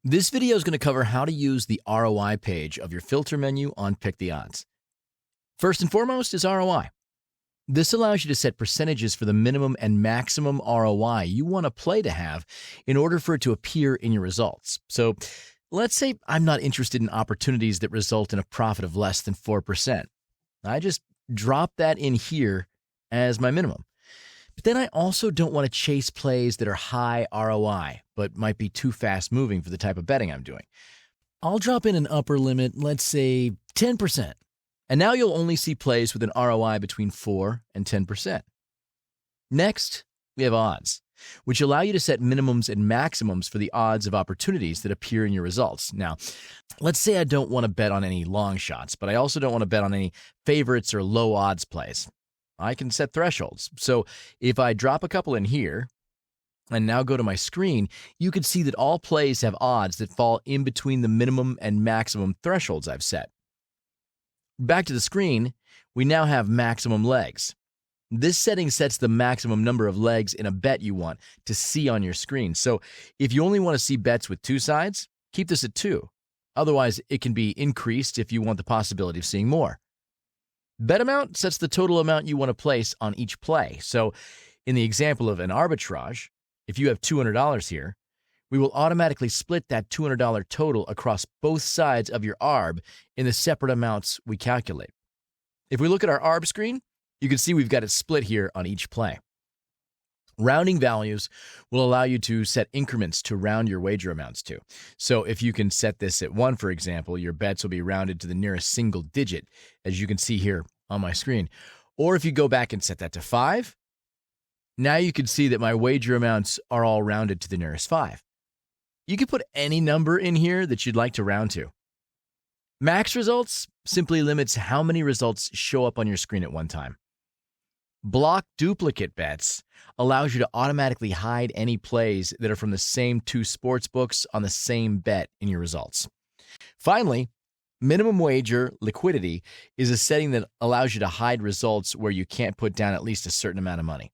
This video is going to cover how to use the ROI page of your filter menu on Pick the Odds. First and foremost is ROI. This allows you to set percentages for the minimum and maximum ROI you want a play to have in order for it to appear in your results. So let's say I'm not interested in opportunities that result in a profit of less than 4%. I just drop that in here as my minimum. But then I also don't want to chase plays that are high ROI, but might be too fast moving for the type of betting I'm doing. I'll drop in an upper limit, let's say 10%. And now you'll only see plays with an ROI between 4 and 10%. Next, we have odds, which allow you to set minimums and maximums for the odds of opportunities that appear in your results. Now, let's say I don't want to bet on any long shots, but I also don't want to bet on any favorites or low odds plays. I can set thresholds. So if I drop a couple in here and now go to my screen, you can see that all plays have odds that fall in between the minimum and maximum thresholds I've set. Back to the screen, we now have maximum legs. This setting sets the maximum number of legs in a bet you want to see on your screen. So if you only want to see bets with 2 sides, keep this at 2. Otherwise, it can be increased if you want the possibility of seeing more. Bet amount sets the total amount you want to place on each play. So in the example of an arbitrage, if you have $200 here, we will automatically split that $200 total across both sides of your ARB in the separate amounts we calculate. If we look at our ARB screen, you can see we've got it split here on each play. Rounding values will allow you to set increments to round your wager amounts to. So if you can set this at 1, for example, your bets will be rounded to the nearest single digit, as you can see here on my screen. Or if you go back and set that to 5, now you can see that my wager amounts are all rounded to the nearest 5. You can put any number in here that you'd like to round to. Max results simply limits how many results show up on your screen at one time. Block duplicate bets allows you to automatically hide any plays that are from the same 2 sports books on the same bet in your results. Finally, minimum wager liquidity is a setting that allows you to hide results where you can't put down at least a certain amount of money.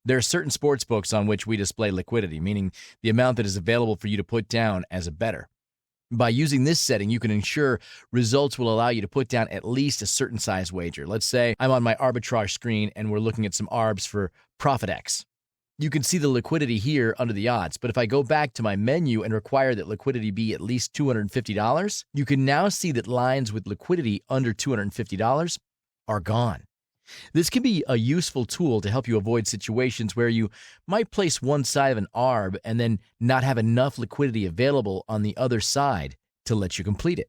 There are certain sports books on which we display liquidity, meaning the amount that is available for you to put down as a bettor. By using this setting, you can ensure results will allow you to put down at least a certain size wager. Let's say I'm on my arbitrage screen and we're looking at some ARBs for profit X. You can see the liquidity here under the odds, but if I go back to my menu and require that liquidity be at least $250, you can now see that lines with liquidity under $250 are gone. This can be a useful tool to help you avoid situations where you might place one side of an ARB and then not have enough liquidity available on the other side to let you complete it.